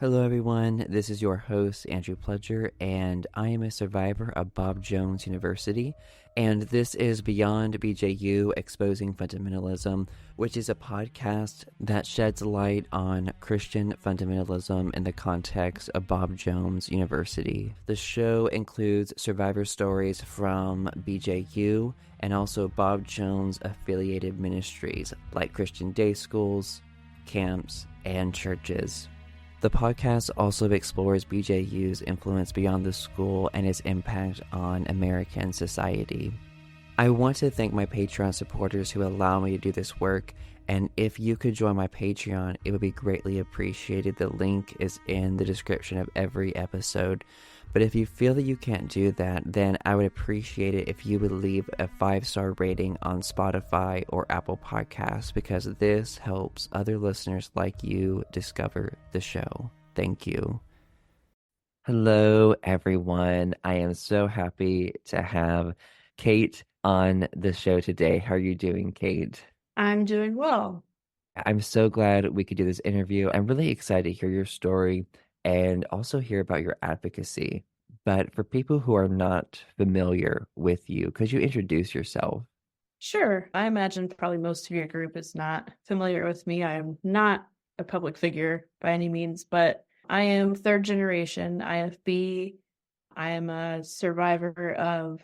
Hello, everyone. This is your host, Andrew Pledger, and I am a survivor of Bob Jones University. And this is Beyond BJU Exposing Fundamentalism, which is a podcast that sheds light on Christian fundamentalism in the context of Bob Jones University. The show includes survivor stories from BJU and also Bob Jones affiliated ministries like Christian day schools, camps, and churches. The podcast also explores BJU's influence beyond the school and its impact on American society. I want to thank my Patreon supporters who allow me to do this work, and if you could join my Patreon, it would be greatly appreciated. The link is in the description of every episode. But if you feel that you can't do that, then I would appreciate it if you would leave a 5-star rating on Spotify or Apple Podcasts, because this helps other listeners like you discover the show. Thank you. Hello, everyone. I am so happy to have Kate on the show today. How are you doing, Kate? I'm doing well. I'm so glad we could do this interview. I'm really excited to hear your story and also hear about your advocacy. But for people who are not familiar with you, could you introduce yourself? Sure. I imagine probably most of your group is not familiar with me. I am not a public figure by any means, but I am third generation IFB. I am a survivor of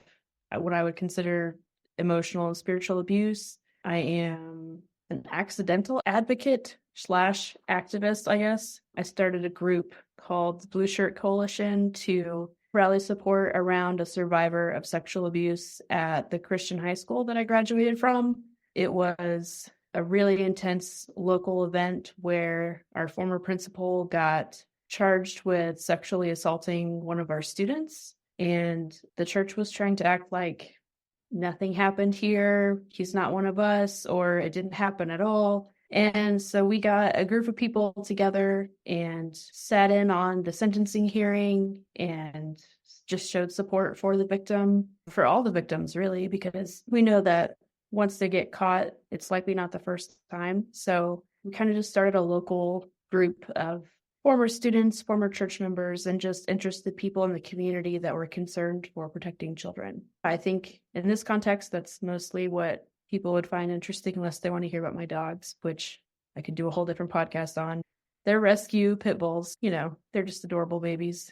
what I would consider emotional and spiritual abuse. I am an accidental advocate / activist, I guess. I started a group called the Blue Shirt Coalition to rally support around a survivor of sexual abuse at the Christian high school that I graduated from. It was a really intense local event where our former principal got charged with sexually assaulting one of our students, and the church was trying to act like nothing happened here, he's not one of us, or it didn't happen at all. And so we got a group of people together and sat in on the sentencing hearing and just showed support for the victim, for all the victims, really, because we know that once they get caught, it's likely not the first time. So we kind of just started a local group of former students, former church members, and just interested people in the community that were concerned for protecting children. I think in this context, that's mostly what people would find interesting, unless they want to hear about my dogs, which I could do a whole different podcast on. They're rescue pit bulls. They're just adorable babies.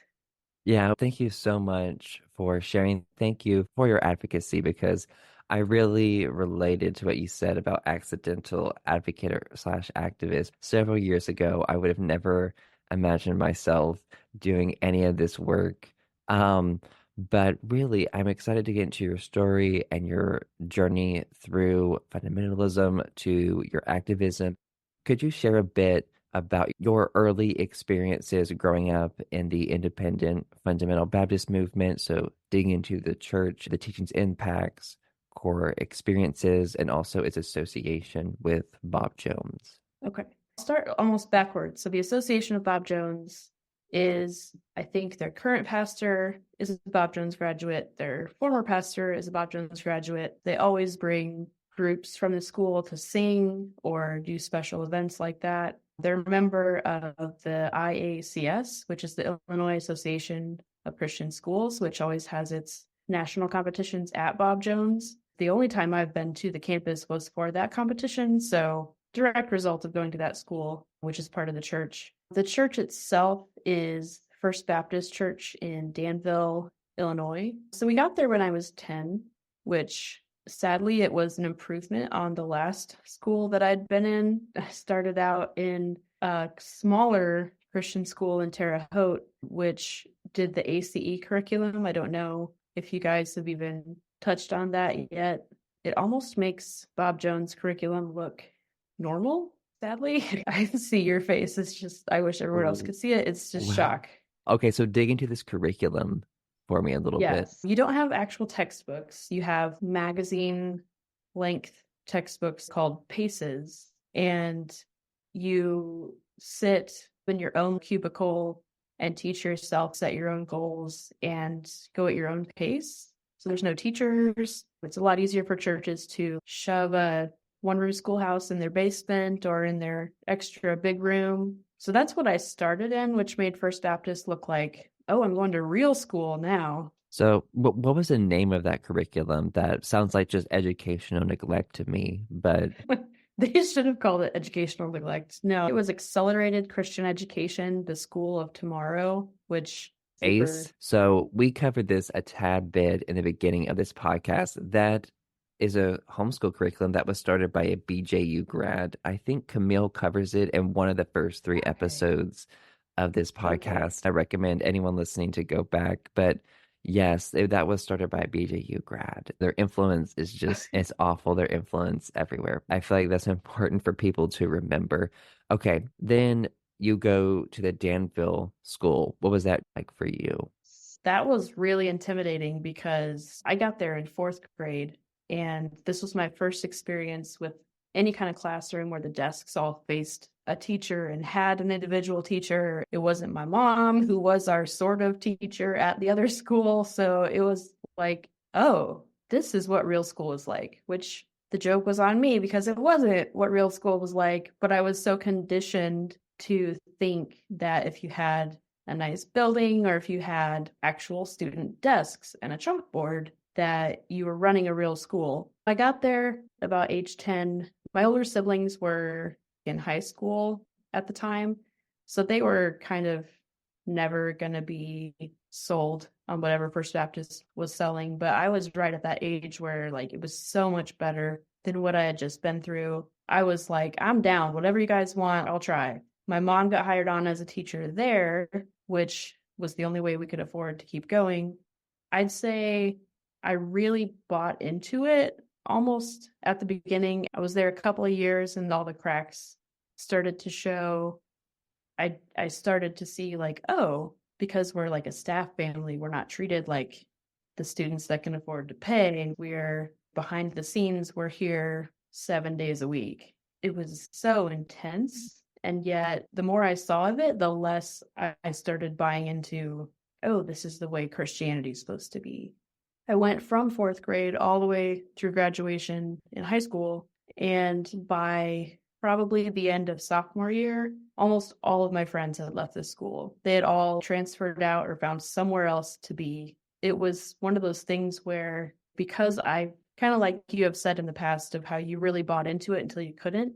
Yeah, thank you so much for sharing. Thank you for your advocacy, because I really related to what you said about accidental advocate or slash activist. Several years ago, I would have never imagined myself doing any of this work. But really, I'm excited to get into your story and your journey through fundamentalism to your activism. Could you share a bit about your early experiences growing up in the independent fundamental Baptist movement? So digging into the church, the teaching's impacts, core experiences, and also its association with Bob Jones. Okay. I'll start almost backwards. So the association of Bob Jones is, I think their current pastor is a Bob Jones graduate. Their former pastor is a Bob Jones graduate. They always bring groups from the school to sing or do special events like that. They're a member of the IACS, which is the Illinois Association of Christian Schools, which always has its national competitions at Bob Jones. The only time I've been to the campus was for that competition, so direct result of going to that school, which is part of the church. The church itself is First Baptist Church in Danville, Illinois. So we got there when I was 10, which sadly it was an improvement on the last school that I'd been in. I started out in a smaller Christian school in Terre Haute, which did the ACE curriculum. I don't know if you guys have even touched on that yet. It almost makes Bob Jones' curriculum look normal. Sadly, I see your face. It's just, I wish everyone else could see it. It's just Wow. shock. Okay, so dig into this curriculum for me a little bit. Yes. You don't have actual textbooks. You have magazine length textbooks called PACES, and you sit in your own cubicle and teach yourself, set your own goals, and go at your own pace. So there's no teachers. It's a lot easier for churches to shove a one room schoolhouse in their basement or in their extra big room. So that's what I started in, which made First Baptist look like, oh, I'm going to real school now. So, what was the name of that curriculum? That sounds like just educational neglect to me, but They should have called it educational neglect. No, it was Accelerated Christian Education, the School of Tomorrow, which super. ACE. So, we covered this a tad bit in the beginning of this podcast. That is a homeschool curriculum that was started by a BJU grad. I think Camille covers it in one of the first three Okay. episodes of this Okay. podcast. I recommend anyone listening to go back. But yes, that was started by a BJU grad. Their influence is just, it's awful. Their influence everywhere. I feel like that's important for people to remember. Okay, then you go to the Danville school. What was that like for you? That was really intimidating because I got there in fourth grade, and this was my first experience with any kind of classroom where the desks all faced a teacher and had an individual teacher. It wasn't my mom, who was our sort of teacher at the other school. So it was like, oh, this is what real school is like, which the joke was on me because it wasn't what real school was like. But I was so conditioned to think that if you had a nice building or if you had actual student desks and a chalkboard, that you were running a real school. I got there about age 10. My older siblings were in high school at the time, so they were kind of never going to be sold on whatever First Baptist was selling. But I was right at that age where like it was so much better than what I had just been through. I was like, I'm down. Whatever you guys want, I'll try. My mom got hired on as a teacher there, which was the only way we could afford to keep going. I'd say I really bought into it almost at the beginning. I was there a couple of years and all the cracks started to show. I started to see like, oh, because we're like a staff family, we're not treated like the students that can afford to pay. We're behind the scenes, we're here 7 days a week. It was so intense. And yet, the more I saw of it, the less I started buying into, oh, this is the way Christianity is supposed to be. I went from fourth grade all the way through graduation in high school. And by probably the end of sophomore year, almost all of my friends had left the school. They had all transferred out or found somewhere else to be. It was one of those things where, because I kind of like you have said in the past of how you really bought into it until you couldn't,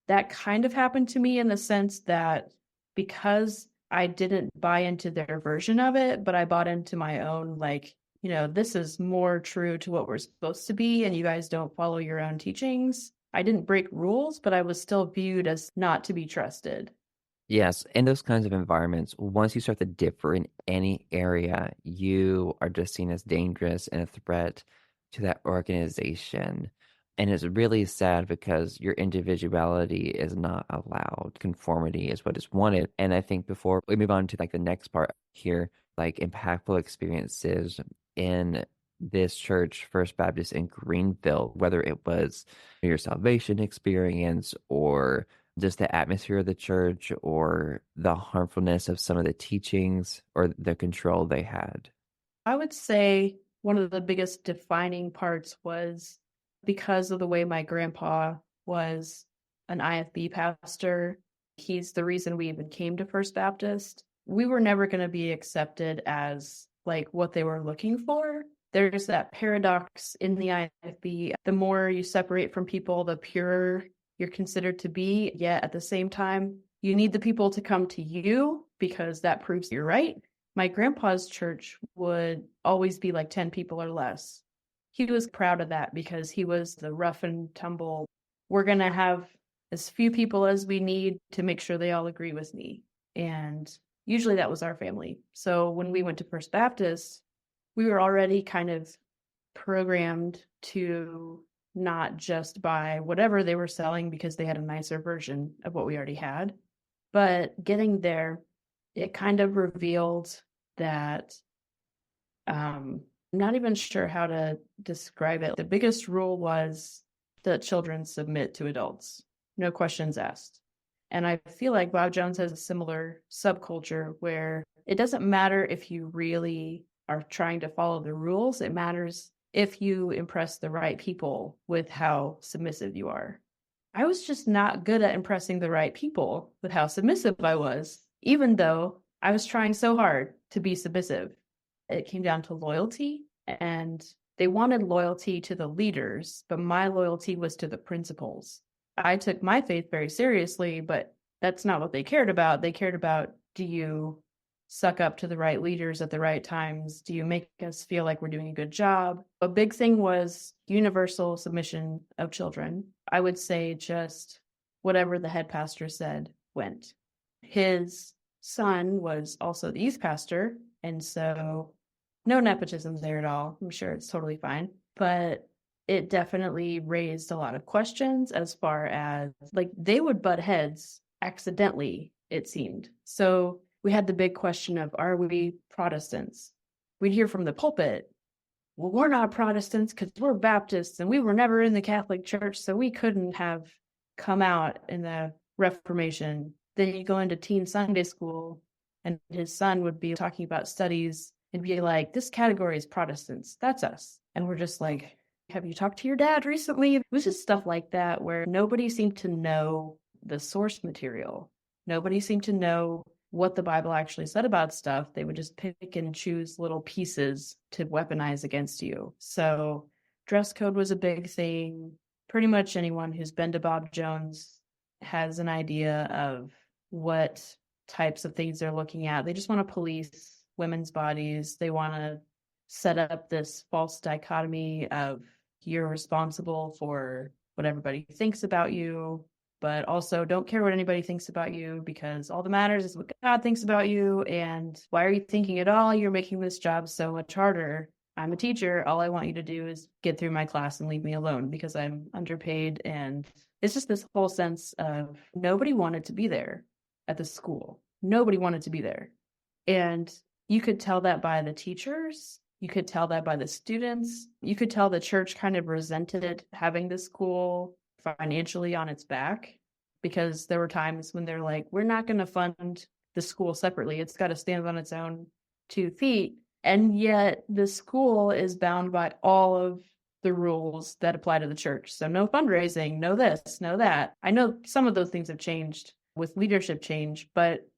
that kind of happened to me in the sense that because I didn't buy into their version of it, but I bought into my own, like, this is more true to what we're supposed to be, and you guys don't follow your own teachings. I didn't break rules, but I was still viewed as not to be trusted. Yes, in those kinds of environments, once you start to differ in any area, you are just seen as dangerous and a threat to that organization. And it's really sad because your individuality is not allowed. Conformity is what is wanted. And I think before we move on to like the next part here, like impactful experiences in this church, First Baptist in Greenville, whether it was your salvation experience or just the atmosphere of the church or the harmfulness of some of the teachings or the control they had? I would say one of the biggest defining parts was because of the way my grandpa was an IFB pastor. He's the reason we even came to First Baptist. We were never going to be accepted as like what they were looking for. There's that paradox in the IFB. The more you separate from people, the purer you're considered to be. Yet at the same time, you need the people to come to you because that proves you're right. My grandpa's church would always be like 10 people or less. He was proud of that because he was the rough and tumble. We're going to have as few people as we need to make sure they all agree with me. And usually that was our family. So when we went to First Baptist, we were already kind of programmed to not just buy whatever they were selling because they had a nicer version of what we already had. But getting there, it kind of revealed that I'm not even sure how to describe it. The biggest rule was that children submit to adults, no questions asked. And I feel like Bob Jones has a similar subculture where it doesn't matter if you really are trying to follow the rules. It matters if you impress the right people with how submissive you are. I was just not good at impressing the right people with how submissive I was, even though I was trying so hard to be submissive. It came down to loyalty, and they wanted loyalty to the leaders, but my loyalty was to the principles. I took my faith very seriously, but that's not what they cared about. They cared about, do you suck up to the right leaders at the right times? Do you make us feel like we're doing a good job? A big thing was universal submission of children. I would say just whatever the head pastor said went. His son was also the youth pastor, and so no nepotism there at all. I'm sure it's totally fine. But it definitely raised a lot of questions as far as, like, they would butt heads accidentally, it seemed. So we had the big question of, are we Protestants? We'd hear from the pulpit, well, we're not Protestants because we're Baptists and we were never in the Catholic Church, so we couldn't have come out in the Reformation. Then you go into teen Sunday school and his son would be talking about studies and be like, this category is Protestants. That's us. And we're just like, have you talked to your dad recently? It was just stuff like that where nobody seemed to know the source material. Nobody seemed to know what the Bible actually said about stuff. They would just pick and choose little pieces to weaponize against you. So dress code was a big thing. Pretty much anyone who's been to Bob Jones has an idea of what types of things they're looking at. They just want to police women's bodies. They want to set up this false dichotomy of you're responsible for what everybody thinks about you, but also don't care what anybody thinks about you because all that matters is what God thinks about you. And why are you thinking at all? You're making this job so much harder. I'm a teacher. All I want you to do is get through my class and leave me alone because I'm underpaid. And it's just this whole sense of nobody wanted to be there at the school. Nobody wanted to be there. And you could tell that by the teachers. You could tell that by the students. You could tell the church kind of resented having the school financially on its back because there were times when they're like, we're not going to fund the school separately. It's got to stand on its own 2 feet. And yet the school is bound by all of the rules that apply to the church. So no fundraising, no this, no that. I know some of those things have changed with leadership change, but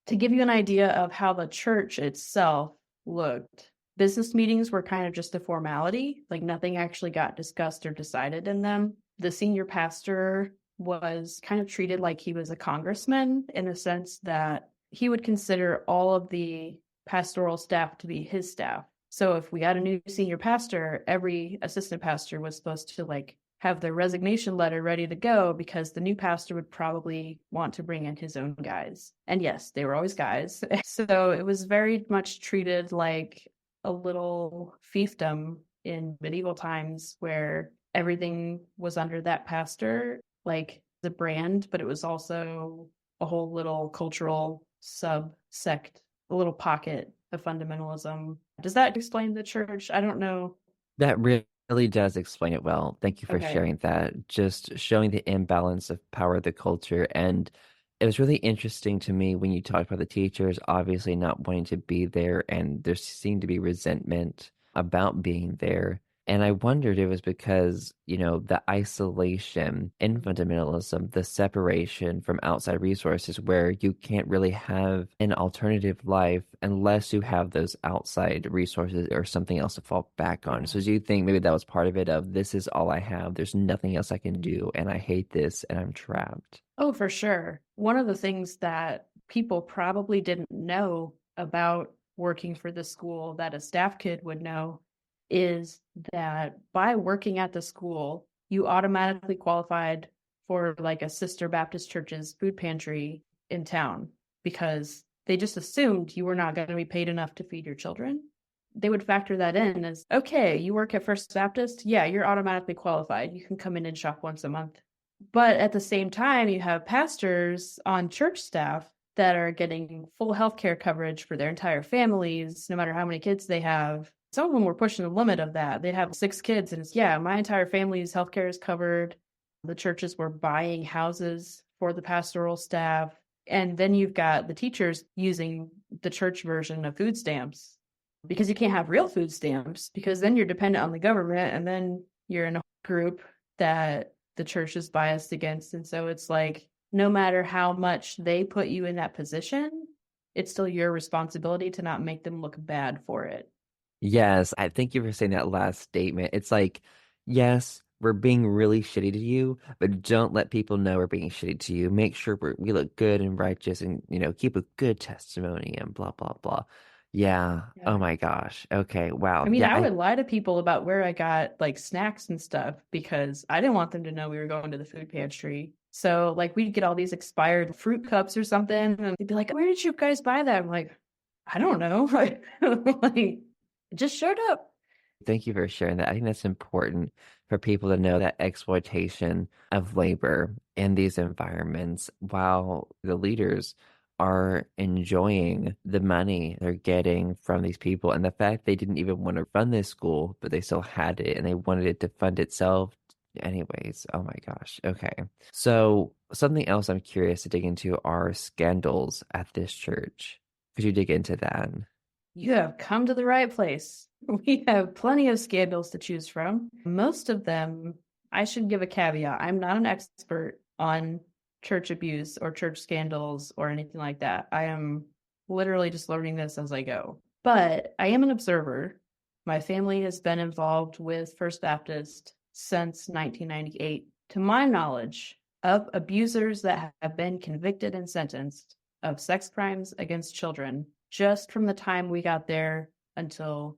to give you an idea of how the church itself looked, business meetings were kind of just a formality, like nothing actually got discussed or decided in them. The senior pastor was kind of treated like he was a congressman in the sense that he would consider all of the pastoral staff to be his staff. So if we got a new senior pastor, every assistant pastor was supposed to like have their resignation letter ready to go because the new pastor would probably want to bring in his own guys. And yes, they were always guys. So it was very much treated like a little fiefdom in medieval times where everything was under that pastor, like the brand, but it was also a whole little cultural sub-sect, a little pocket of fundamentalism. Does that explain the church? I don't know. That really does explain it well. Thank you for Okay. sharing that. Just showing the imbalance of power of the culture. And it was really interesting to me when you talked about the teachers obviously not wanting to be there, and there seemed to be resentment about being there. And I wondered if it was because, the isolation in fundamentalism, the separation from outside resources, where you can't really have an alternative life unless you have those outside resources or something else to fall back on. So do you think maybe that was part of it of this is all I have, there's nothing else I can do, and I hate this, and I'm trapped? Oh, for sure. One of the things that people probably didn't know about working for the school that a staff kid would know is that by working at the school, you automatically qualified for like a sister Baptist church's food pantry in town because they just assumed you were not going to be paid enough to feed your children. They would factor that in as, okay, you work at First Baptist? Yeah, you're automatically qualified. You can come in and shop once a month. But at the same time, you have pastors on church staff that are getting full healthcare coverage for their entire families, no matter how many kids they have. Some of them were pushing the limit of that. They'd have 6 kids, and it's, yeah, my entire family's healthcare is covered. The churches were buying houses for the pastoral staff. And then you've got the teachers using the church version of food stamps because you can't have real food stamps because then you're dependent on the government, and then you're in a group that the church is biased against. And so it's like, no matter how much they put you in that position, it's still your responsibility to not make them look bad for it. Yes, I thank you for saying that last statement. It's like, yes, we're being really shitty to you, but don't let people know we're being shitty to you. Make sure we look good and righteous and, keep a good testimony and blah, blah, blah. Yeah. Yeah. Oh my gosh. Okay. Wow. I mean, Yeah. I would lie to people about where I got like snacks and stuff because I didn't want them to know we were going to the food pantry. So like we'd get all these expired fruit cups or something, and they'd be like, "Where did you guys buy that?" I'm like, "I don't know." Like, it just showed up. Thank you for sharing that. I think that's important for people to know that exploitation of labor in these environments while the leaders are enjoying the money they're getting from these people. And the fact they didn't even want to run this school, but they still had it and they wanted it to fund itself. Anyways, oh my gosh. Okay. So, something else I'm curious to dig into are scandals at this church. Could you dig into that? You have come to the right place. We have plenty of scandals to choose from. Most of them, I should give a caveat. I'm not an expert on church abuse or church scandals or anything like that. I am literally just learning this as I go. But I am an observer. My family has been involved with First Baptist since 1998. To my knowledge, of abusers that have been convicted and sentenced of sex crimes against children, just from the time we got there until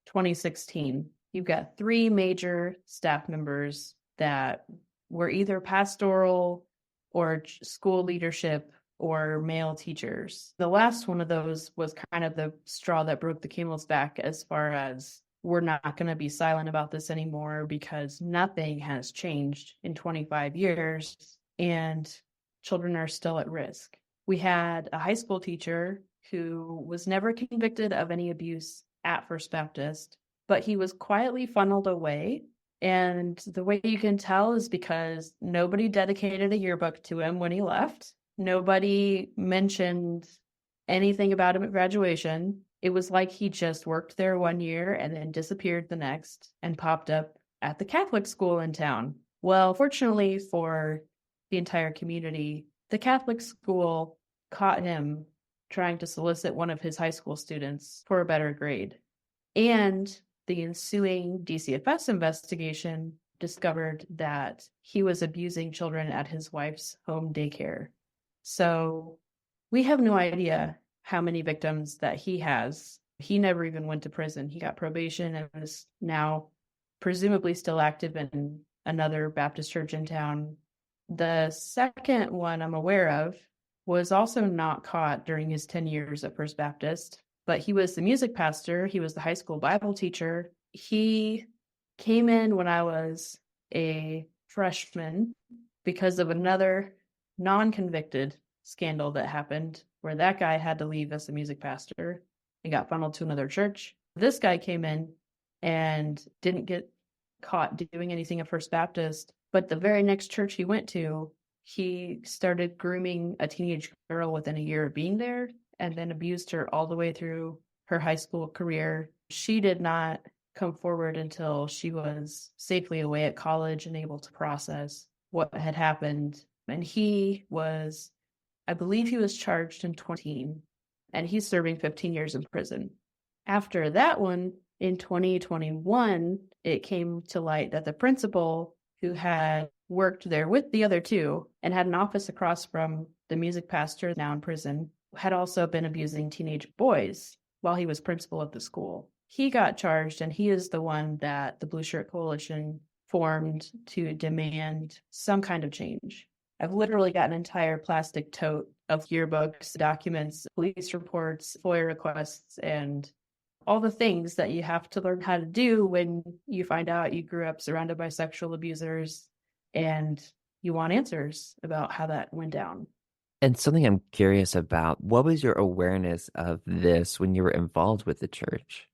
2016, you've got 3 major staff members that were either pastoral or school leadership or male teachers. The last one of those was kind of the straw that broke the camel's back as far as we're not going to be silent about this anymore because nothing has changed in 25 years and children are still at risk. We had a high school teacher who was never convicted of any abuse at First Baptist, but he was quietly funneled away. And the way you can tell is because nobody dedicated a yearbook to him when he left. Nobody mentioned anything about him at graduation. It was like he just worked there 1 year and then disappeared the next and popped up at the Catholic school in town. Well, fortunately for the entire community, the Catholic school caught him trying to solicit one of his high school students for a better grade. And the ensuing DCFS investigation discovered that he was abusing children at his wife's home daycare. So we have no idea how many victims that he has. He never even went to prison. He got probation and is now presumably still active in another Baptist church in town. The second one I'm aware of was also not caught during his 10 years at First Baptist, but he was the music pastor. He was the high school Bible teacher. He came in when I was a freshman because of another non-convicted scandal that happened where that guy had to leave as a music pastor and got funneled to another church. This guy came in and didn't get caught doing anything at First Baptist, but the very next church he went to, he started grooming a teenage girl within a year of being there and then abused her all the way through her high school career. She did not come forward until she was safely away at college and able to process what had happened. And he was, I believe he was charged in 20, and he's serving 15 years in prison. After that one, in 2021, it came to light that the principal who had worked there with the other two and had an office across from the music pastor now in prison had also been abusing teenage boys while he was principal of the school. He got charged, and he is the one that the Blue Shirt Coalition formed to demand some kind of change. I've literally got an entire plastic tote of yearbooks, documents, police reports, FOIA requests, and all the things that you have to learn how to do when you find out you grew up surrounded by sexual abusers and you want answers about how that went down. And something I'm curious about, what was your awareness of this when you were involved with the church?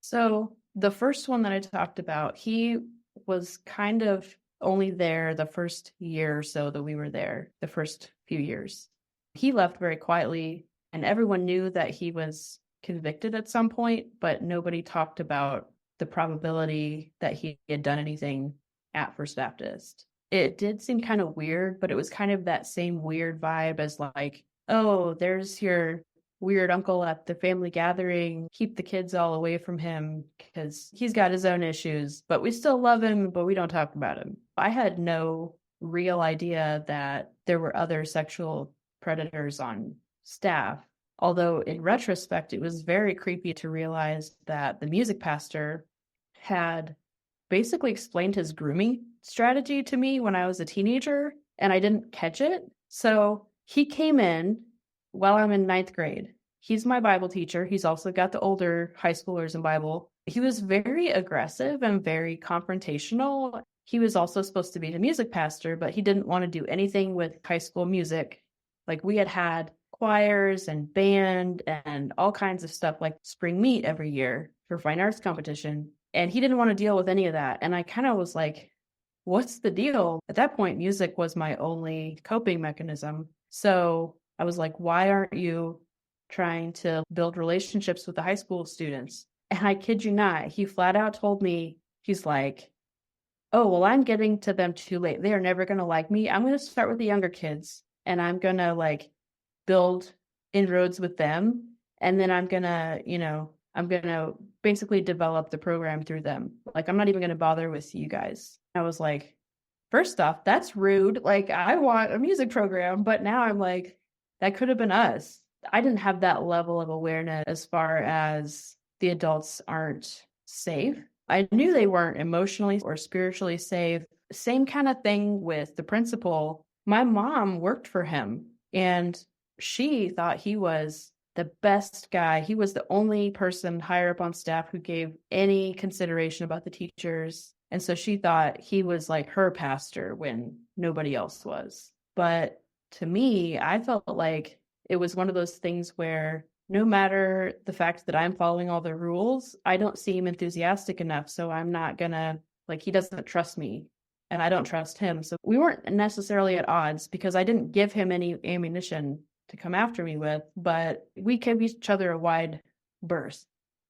So the first one that I talked about, he was kind of only there the first year or so that we were there, the first few years. He left very quietly, and everyone knew that he was convicted at some point, but nobody talked about the probability that he had done anything at First Baptist. It did seem kind of weird, but it was kind of that same weird vibe as like, oh, there's your weird uncle at the family gathering. Keep the kids all away from him because he's got his own issues, but we still love him, but we don't talk about him. I had no real idea that there were other sexual predators on staff. Although in retrospect, it was very creepy to realize that the music pastor had basically explained his grooming strategy to me when I was a teenager and I didn't catch it. So he came in while I'm in ninth grade. He's my Bible teacher. He's also got the older high schoolers in Bible. He was very aggressive and very confrontational. He was also supposed to be the music pastor, but he didn't want to do anything with high school music. Like we had choirs and band and all kinds of stuff like spring meet every year for fine arts competition. And he didn't want to deal with any of that. And I kind of was like, what's the deal? At that point, music was my only coping mechanism. So I was like, why aren't you trying to build relationships with the high school students? And I kid you not, he flat out told me, he's like, oh, well, I'm getting to them too late. They are never going to like me. I'm going to start with the younger kids and I'm going to like build inroads with them. And then I'm going to basically develop the program through them. Like, I'm not even going to bother with you guys. I was like, first off, that's rude. Like, I want a music program, but now I'm like, that could have been us. I didn't have that level of awareness as far as the adults aren't safe. I knew they weren't emotionally or spiritually safe. Same kind of thing with the principal. My mom worked for him and she thought he was the best guy. He was the only person higher up on staff who gave any consideration about the teachers. And so she thought he was like her pastor when nobody else was. But to me, I felt like it was one of those things where no matter the fact that I'm following all the rules, I don't seem enthusiastic enough. So I'm not gonna, like, he doesn't trust me and I don't trust him. So we weren't necessarily at odds because I didn't give him any ammunition to come after me with, but we gave each other a wide berth.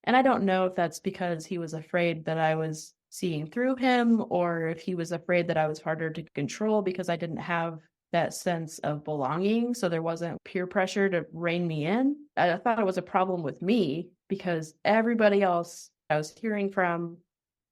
And I don't know if that's because he was afraid that I was seeing through him or if he was afraid that I was harder to control because I didn't have that sense of belonging. So there wasn't peer pressure to rein me in. I thought it was a problem with me because everybody else I was hearing from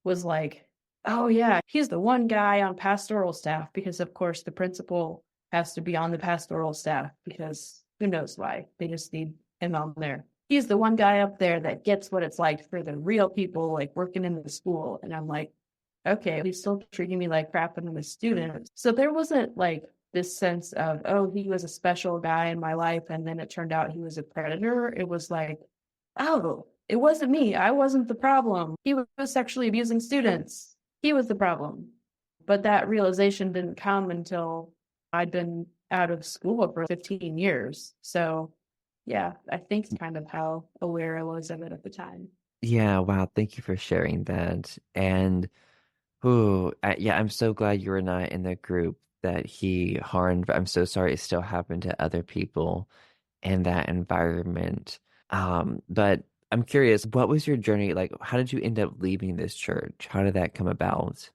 was like, oh yeah, he's the one guy on pastoral staff because of course the principal has to be on the pastoral staff because who knows why. They just need him on there. He's the one guy up there that gets what it's like for the real people like working in the school. And I'm like, okay, he's still treating me like crap and I'm a student. So there wasn't like this sense of, oh, he was a special guy in my life. And then it turned out he was a predator. It was like, oh, it wasn't me. I wasn't the problem. He was sexually abusing students. He was the problem. But that realization didn't come until I'd been out of school for 15 years. So yeah, I think kind of how aware I was of it at the time. Yeah, wow, thank you for sharing that. And yeah, I'm so glad you were not in the group that he harmed. But I'm so sorry it still happened to other people in that environment. But I'm curious, what was your journey like? How did you end up leaving this church? How did that come about?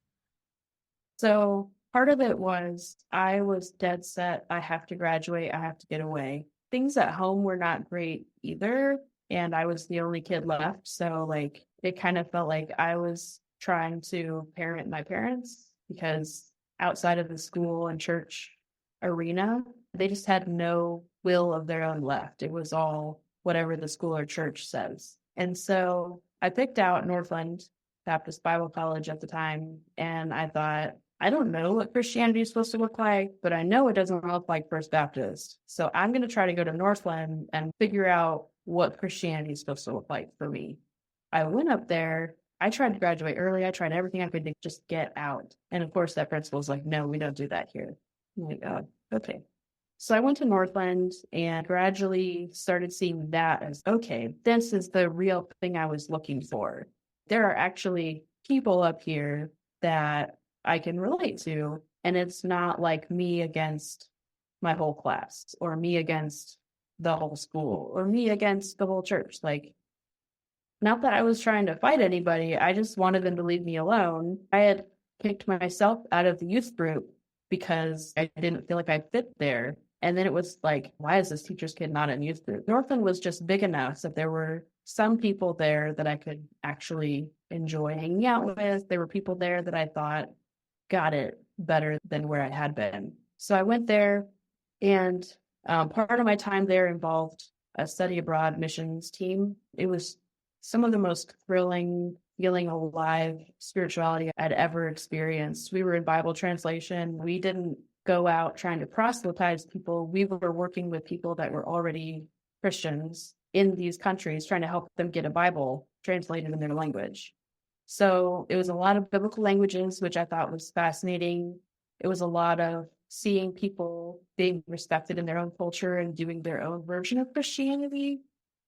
So part of it was I was dead set. I have to graduate. I have to get away. Things at home were not great either. And I was the only kid left. So like it kind of felt like I was trying to parent my parents because outside of the school and church arena, they just had no will of their own left. It was all whatever the school or church says. And so I picked out Northland Baptist Bible College at the time. And I thought, I don't know what Christianity is supposed to look like, but I know it doesn't look like First Baptist. So I'm going to try to go to Northland and figure out what Christianity is supposed to look like for me. I went up there. I tried to graduate early. I tried everything I could to just get out. And of course, that principal was like, no, we don't do that here. I'm like, oh, okay. So I went to Northland and gradually started seeing that as, okay, this is the real thing I was looking for. There are actually people up here that I can relate to. And it's not like me against my whole class or me against the whole school or me against the whole church. Like, not that I was trying to fight anybody. I just wanted them to leave me alone. I had kicked myself out of the youth group because I didn't feel like I fit there. And then it was like, why is this teacher's kid not in youth group? Northland was just big enough that there were some people there that I could actually enjoy hanging out with. There were people there that I thought got it better than where I had been. So I went there, and part of my time there involved a study abroad missions team. It was some of the most thrilling, feeling alive spirituality I'd ever experienced. We were in Bible translation. We didn't go out trying to proselytize people. We were working with people that were already Christians in these countries, trying to help them get a Bible translated in their language. So it was a lot of biblical languages, which I thought was fascinating. It was a lot of seeing people being respected in their own culture and doing their own version of Christianity.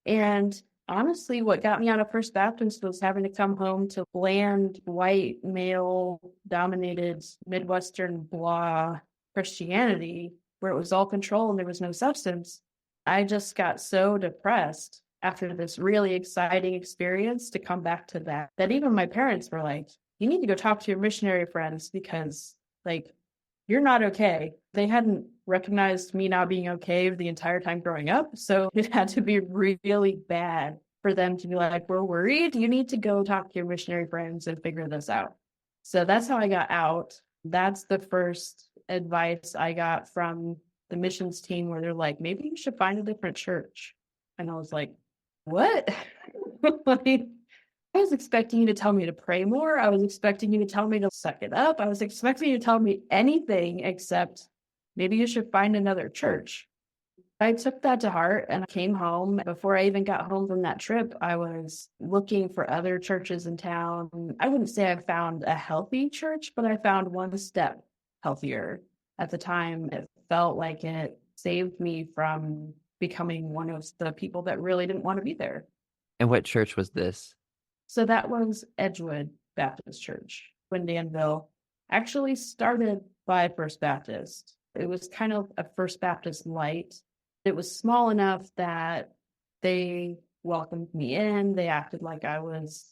And honestly, what got me out of First Baptist was having to come home to bland, white, male-dominated, Midwestern, blah Christianity, where it was all control and there was no substance. I just got so depressed after this really exciting experience to come back to that even my parents were like, you need to go talk to your missionary friends because, like, you're not okay. They hadn't recognized me not being okay the entire time growing up. So it had to be really bad for them to be like, we're worried. You need to go talk to your missionary friends and figure this out. So that's how I got out. That's the first advice I got from the missions team, where they're like, maybe you should find a different church. And I was like, what? Like, I was expecting you to tell me to pray more. I was expecting you to tell me to suck it up. I was expecting you to tell me anything except maybe you should find another church. I took that to heart and I came home. Before I even got home from that trip, I was looking for other churches in town. I wouldn't say I found a healthy church, but I found one step healthier. At the time, it felt like it saved me from becoming one of the people that really didn't want to be there. And what church was this? So that was Edgewood Baptist Church in Danville, actually started by First Baptist. It was kind of a First Baptist light. It was small enough that they welcomed me in. They acted like I was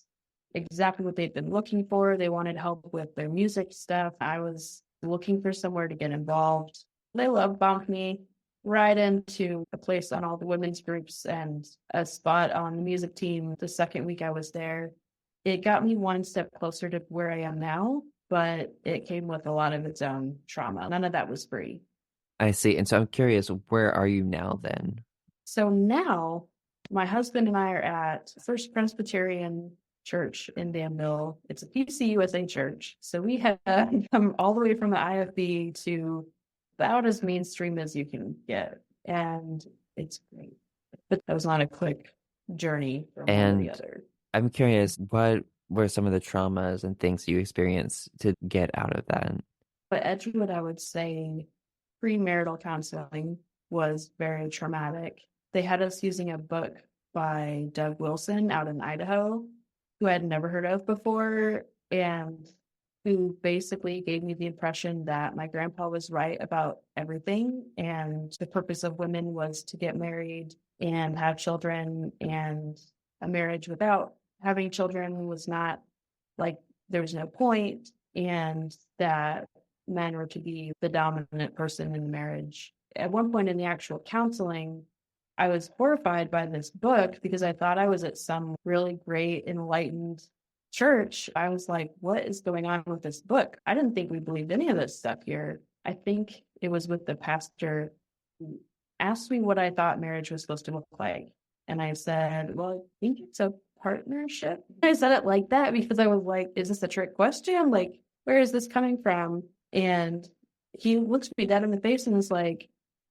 exactly what they'd been looking for. They wanted help with their music stuff. I was looking for somewhere to get involved. They love bombed me right into a place on all the women's groups and a spot on the music team the second week I was there. It got me one step closer to where I am now, but it came with a lot of its own trauma. None of that was free. I see. And so I'm curious, where are you now then? So now my husband and I are at First Presbyterian Church in Danville. It's a PCUSA church. So we have come all the way from the IFB to about as mainstream as you can get. And it's great. But that was not a quick journey from one to the other. I'm curious, what were some of the traumas and things you experienced to get out of that? But Edgewood, I would say premarital counseling was very traumatic. They had us using a book by Doug Wilson out in Idaho, who I had never heard of before, and who basically gave me the impression that my grandpa was right about everything. And the purpose of women was to get married and have children, and a marriage without having children was not, like, there was no point, and that men were to be the dominant person in the marriage. At one point in the actual counseling, I was horrified by this book because I thought I was at some really great, enlightened church. I was like, what is going on with this book? I didn't think we believed any of this stuff here. I think it was with the pastor who asked me what I thought marriage was supposed to look like. And I said, well, I think it's a partnership. I said it like that because I was like, is this a trick question? Like, where is this coming from? And he looks me dead in the face and was like,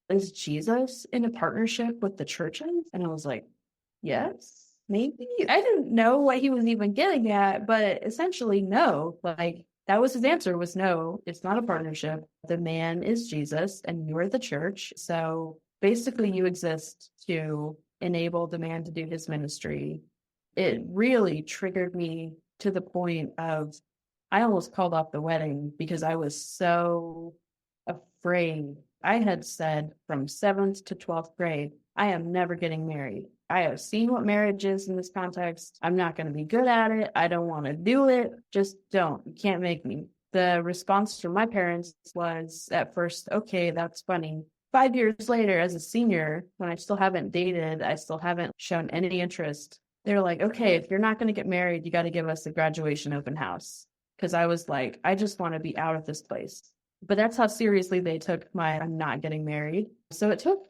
is Jesus in a partnership with the churches? And I was like, yes, maybe. I didn't know what he was even getting at, but essentially, no. Like, that was his answer, was no, it's not a partnership. The man is Jesus and you're the church. So basically you exist to enable the man to do his ministry. It really triggered me to the point of, I almost called off the wedding because I was so afraid. I had said from 7th to 12th grade, I am never getting married. I have seen what marriage is in this context. I'm not going to be good at it. I don't want to do it. Just don't. You can't make me. The response from my parents was at first, okay, that's funny. 5 years later, as a senior, when I still haven't dated, I still haven't shown any interest. They're like, okay, if you're not going to get married, you got to give us a graduation open house. Because I was like, I just want to be out of this place. But that's how seriously they took my I'm not getting married. So it took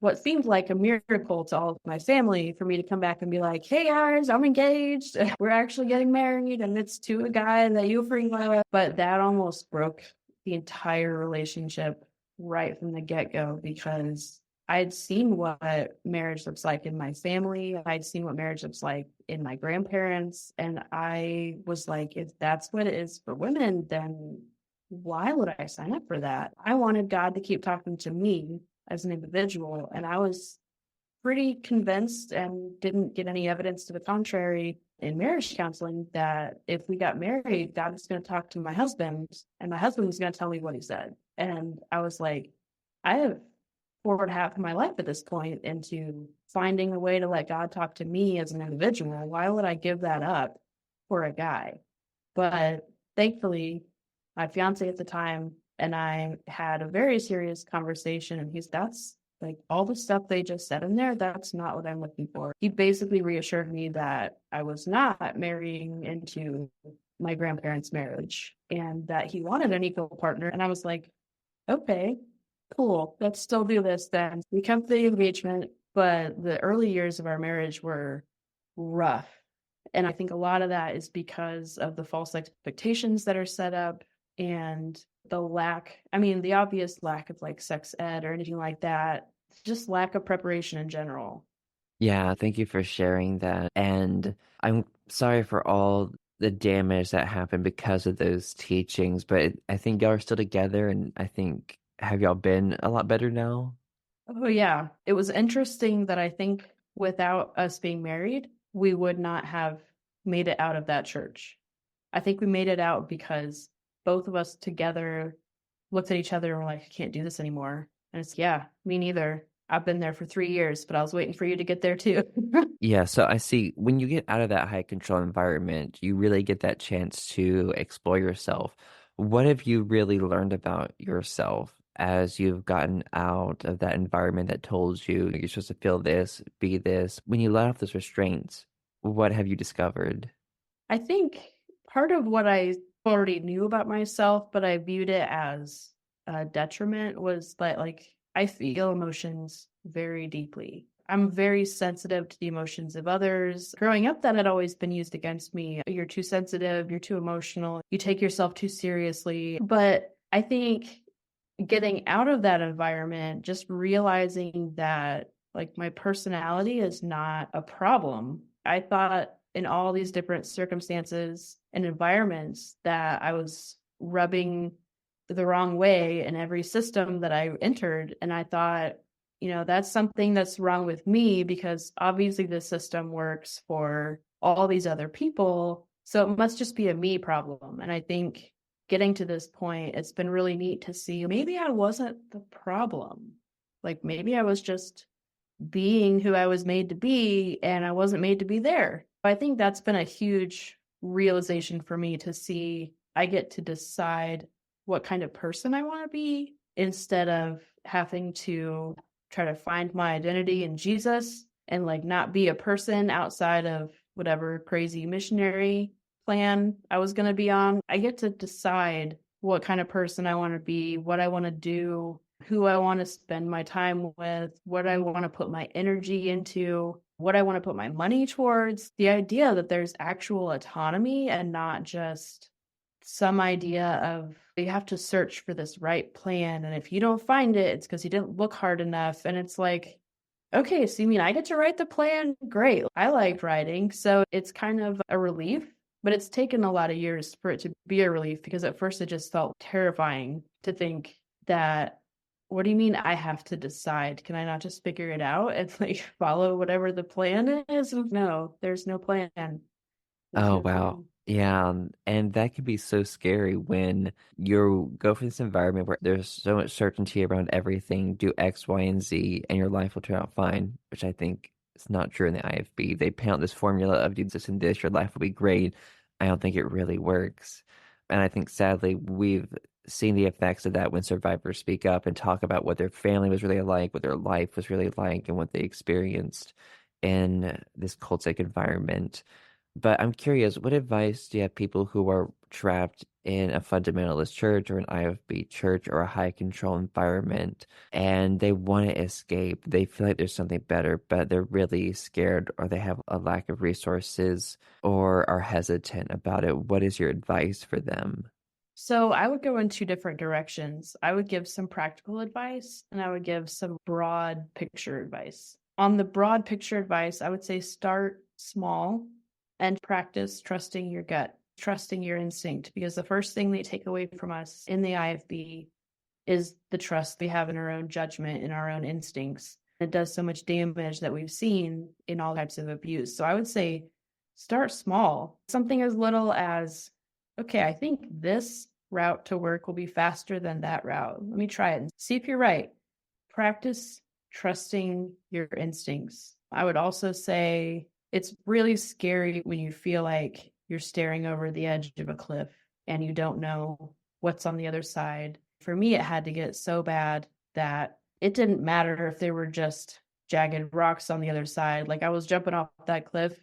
what seemed like a miracle to all of my family for me to come back and be like, hey guys, I'm engaged. We're actually getting married, and it's to a guy that you agree with. But that almost broke the entire relationship right from the get-go, because I'd seen what marriage looks like in my family. I'd seen what marriage looks like in my grandparents. And I was like, if that's what it is for women, then why would I sign up for that? I wanted God to keep talking to me as an individual. And I was pretty convinced, and didn't get any evidence to the contrary in marriage counseling, that if we got married, God was going to talk to my husband, and my husband was going to tell me what he said. And I was like, I have poured half of my life at this point into finding a way to let God talk to me as an individual. Why would I give that up for a guy? But thankfully, my fiance at the time and I had a very serious conversation, and that's like all the stuff they just said in there, that's not what I'm looking for. He basically reassured me that I was not marrying into my grandparents' marriage, and that he wanted an equal partner. And I was like, okay, cool, let's still do this then. We come to the engagement, but the early years of our marriage were rough. And I think a lot of that is because of the false expectations that are set up, and the the obvious lack of like sex ed or anything like that, just lack of preparation in general. Yeah, thank you for sharing that. And I'm sorry for all the damage that happened because of those teachings, but I think y'all are still together, and I think, have y'all been a lot better now? Oh, yeah. It was interesting that I think without us being married, we would not have made it out of that church. I think we made it out because both of us together looked at each other and were like, I can't do this anymore. And it's, yeah, me neither. I've been there for 3 years, but I was waiting for you to get there too. Yeah, so I see when you get out of that high control environment, you really get that chance to explore yourself. What have you really learned about yourself as you've gotten out of that environment that told you you're supposed to feel this, be this? When you let off those restraints, what have you discovered? I think part of what I already knew about myself, but I viewed it as a detriment, was that like I feel emotions very deeply. I'm very sensitive to the emotions of others. Growing up, that had always been used against me. You're too sensitive, you're too emotional, you take yourself too seriously. But I think getting out of that environment, just realizing that like my personality is not a problem. I thought in all these different circumstances and environments that I was rubbing the wrong way in every system that I entered. And I thought, that's something that's wrong with me, because obviously the system works for all these other people. So it must just be a me problem. And I think getting to this point, it's been really neat to see maybe I wasn't the problem. Like maybe I was just being who I was made to be, and I wasn't made to be there. I think that's been a huge realization for me, to see I get to decide what kind of person I want to be, instead of having to try to find my identity in Jesus and like not be a person outside of whatever crazy missionary plan I was going to be on. I get to decide what kind of person I want to be, what I want to do, who I want to spend my time with, what I want to put my energy into, what I want to put my money towards. The idea that there's actual autonomy, and not just some idea of you have to search for this right plan. And if you don't find it, it's because you didn't look hard enough. And it's like, okay, so you mean I get to write the plan? Great. I like writing. So it's kind of a relief, but it's taken a lot of years for it to be a relief, because at first it just felt terrifying to think that, what do you mean I have to decide? Can I not just figure it out and like follow whatever the plan is? No, there's no plan. There's Oh, no wow. plan. Yeah, and that can be so scary when you go from this environment where there's so much certainty around everything, do X, Y, and Z, and your life will turn out fine, which I think is not true in the IFB. They paint out this formula of do this and this, your life will be great. I don't think it really works. And I think sadly we've seen the effects of that when survivors speak up and talk about what their family was really like, what their life was really like, and what they experienced in this cultic environment. But I'm curious, what advice do you have people who are trapped in a fundamentalist church or an IFB church or a high control environment and they want to escape? They feel like there's something better, but they're really scared or they have a lack of resources or are hesitant about it. What is your advice for them? So I would go in two different directions. I would give some practical advice and I would give some broad picture advice. On the broad picture advice, I would say start small and practice trusting your gut, trusting your instinct, because the first thing they take away from us in the IFB is the trust we have in our own judgment, in our own instincts. It does so much damage that we've seen in all types of abuse. So I would say start small, something as little as, okay, I think this route to work will be faster than that route. Let me try it and see if you're right. Practice trusting your instincts. I would also say it's really scary when you feel like you're staring over the edge of a cliff and you don't know what's on the other side. For me, it had to get so bad that it didn't matter if there were just jagged rocks on the other side. Like I was jumping off that cliff.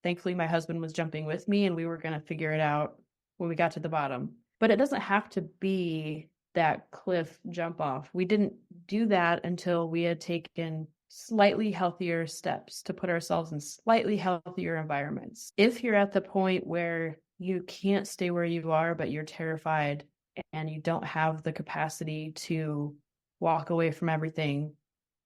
Thankfully, my husband was jumping with me and we were going to figure it out when we got to the bottom. But it doesn't have to be that cliff jump off. We didn't do that until we had taken slightly healthier steps to put ourselves in slightly healthier environments. If you're at the point where you can't stay where you are, but you're terrified and you don't have the capacity to walk away from everything,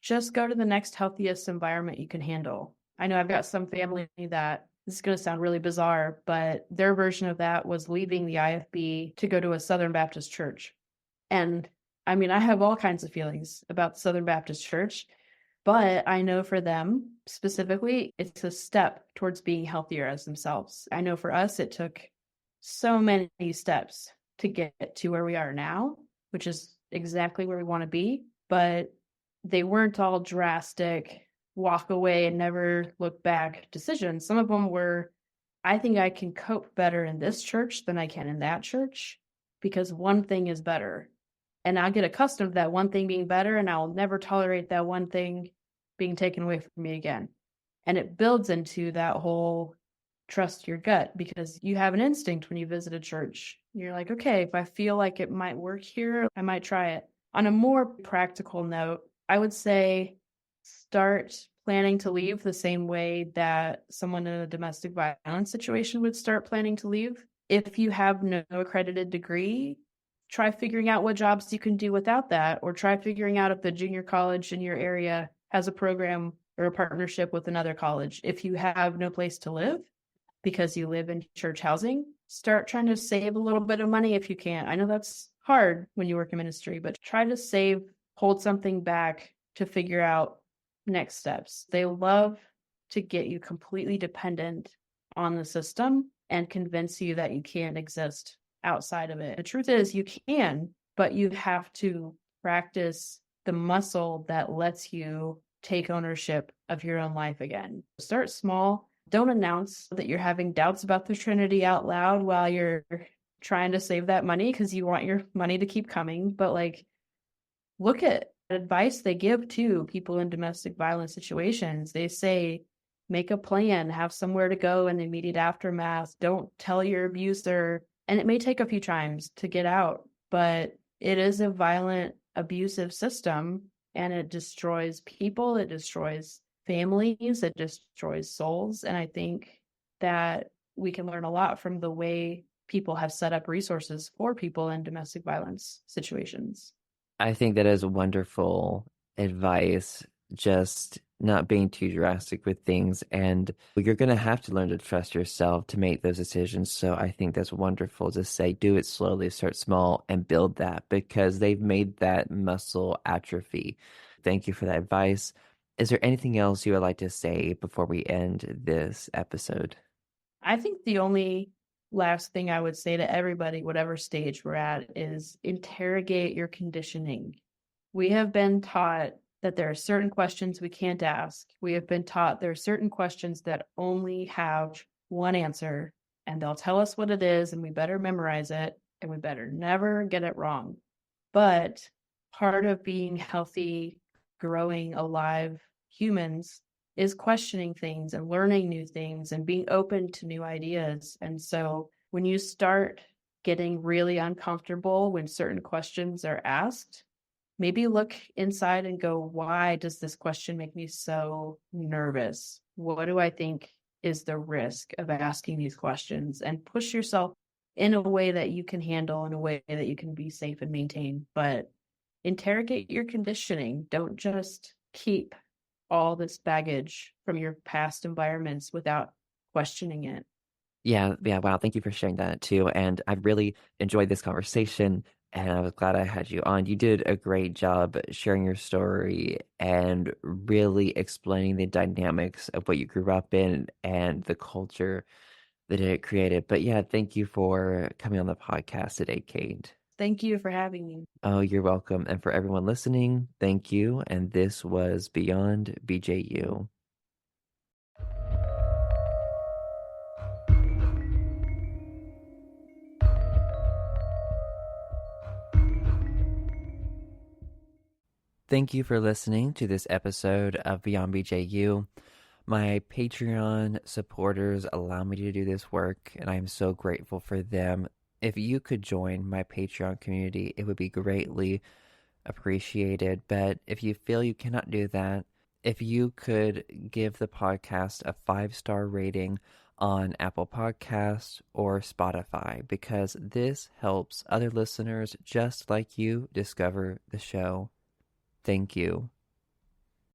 just go to the next healthiest environment you can handle. I know I've got some family that, this is going to sound really bizarre, but their version of that was leaving the IFB to go to a Southern Baptist church. And I mean, I have all kinds of feelings about the Southern Baptist church, but I know for them specifically, it's a step towards being healthier as themselves. I know for us, it took so many steps to get to where we are now, which is exactly where we want to be, but they weren't all drastic, walk away and never look back decisions. Some of them were, I think I can cope better in this church than I can in that church because one thing is better. And I'll get accustomed to that one thing being better and I'll never tolerate that one thing being taken away from me again. And it builds into that whole trust your gut because you have an instinct when you visit a church. You're like, okay, if I feel like it might work here, I might try it. On a more practical note, I would say start planning to leave the same way that someone in a domestic violence situation would start planning to leave. If you have no accredited degree, try figuring out what jobs you can do without that, or try figuring out if the junior college in your area has a program or a partnership with another college. If you have no place to live because you live in church housing, start trying to save a little bit of money if you can. I know that's hard when you work in ministry, but try to save, hold something back to figure out next steps. They love to get you completely dependent on the system and convince you that you can't exist outside of it. The truth is you can, but you have to practice the muscle that lets you take ownership of your own life again. Start small. Don't announce that you're having doubts about the Trinity out loud while you're trying to save that money because you want your money to keep coming. But like, look at advice they give to people in domestic violence situations. They say, make a plan, have somewhere to go in the immediate aftermath. Don't tell your abuser. And it may take a few times to get out, but it is a violent, abusive system and it destroys people. It destroys families. It destroys souls. And I think that we can learn a lot from the way people have set up resources for people in domestic violence situations. I think that is wonderful advice, just not being too drastic with things. And you're going to have to learn to trust yourself to make those decisions. So I think that's wonderful to say, do it slowly, start small, and build that because they've made that muscle atrophy. Thank you for that advice. Is there anything else you would like to say before we end this episode? I think the only last thing I would say to everybody, whatever stage we're at, is interrogate your conditioning. We have been taught that there are certain questions we can't ask. We have been taught there are certain questions that only have one answer, and they'll tell us what it is, and we better memorize it. and we better never get it wrong. But part of being healthy, growing, alive humans is questioning things and learning new things and being open to new ideas. And so when you start getting really uncomfortable when certain questions are asked, maybe look inside and go, why does this question make me so nervous? What do I think is the risk of asking these questions? And push yourself in a way that you can handle, in a way that you can be safe and maintain. But interrogate your conditioning. Don't just keep all this baggage from your past environments without questioning it. Yeah, yeah, wow, thank you for sharing that too. And I really enjoyed this conversation and I was glad I had you on. You did a great job sharing your story and really explaining the dynamics of what you grew up in and the culture that it created. But yeah, thank you for coming on the podcast today, Kate. Thank you for having me. Oh, you're welcome. And for everyone listening, thank you. And this was Beyond BJU. Thank you for listening to this episode of Beyond BJU. My Patreon supporters allow me to do this work, and I am so grateful for them. If you could join my Patreon community, it would be greatly appreciated. But if you feel you cannot do that, if you could give the podcast a 5-star rating on Apple Podcasts or Spotify, because this helps other listeners just like you discover the show. Thank you.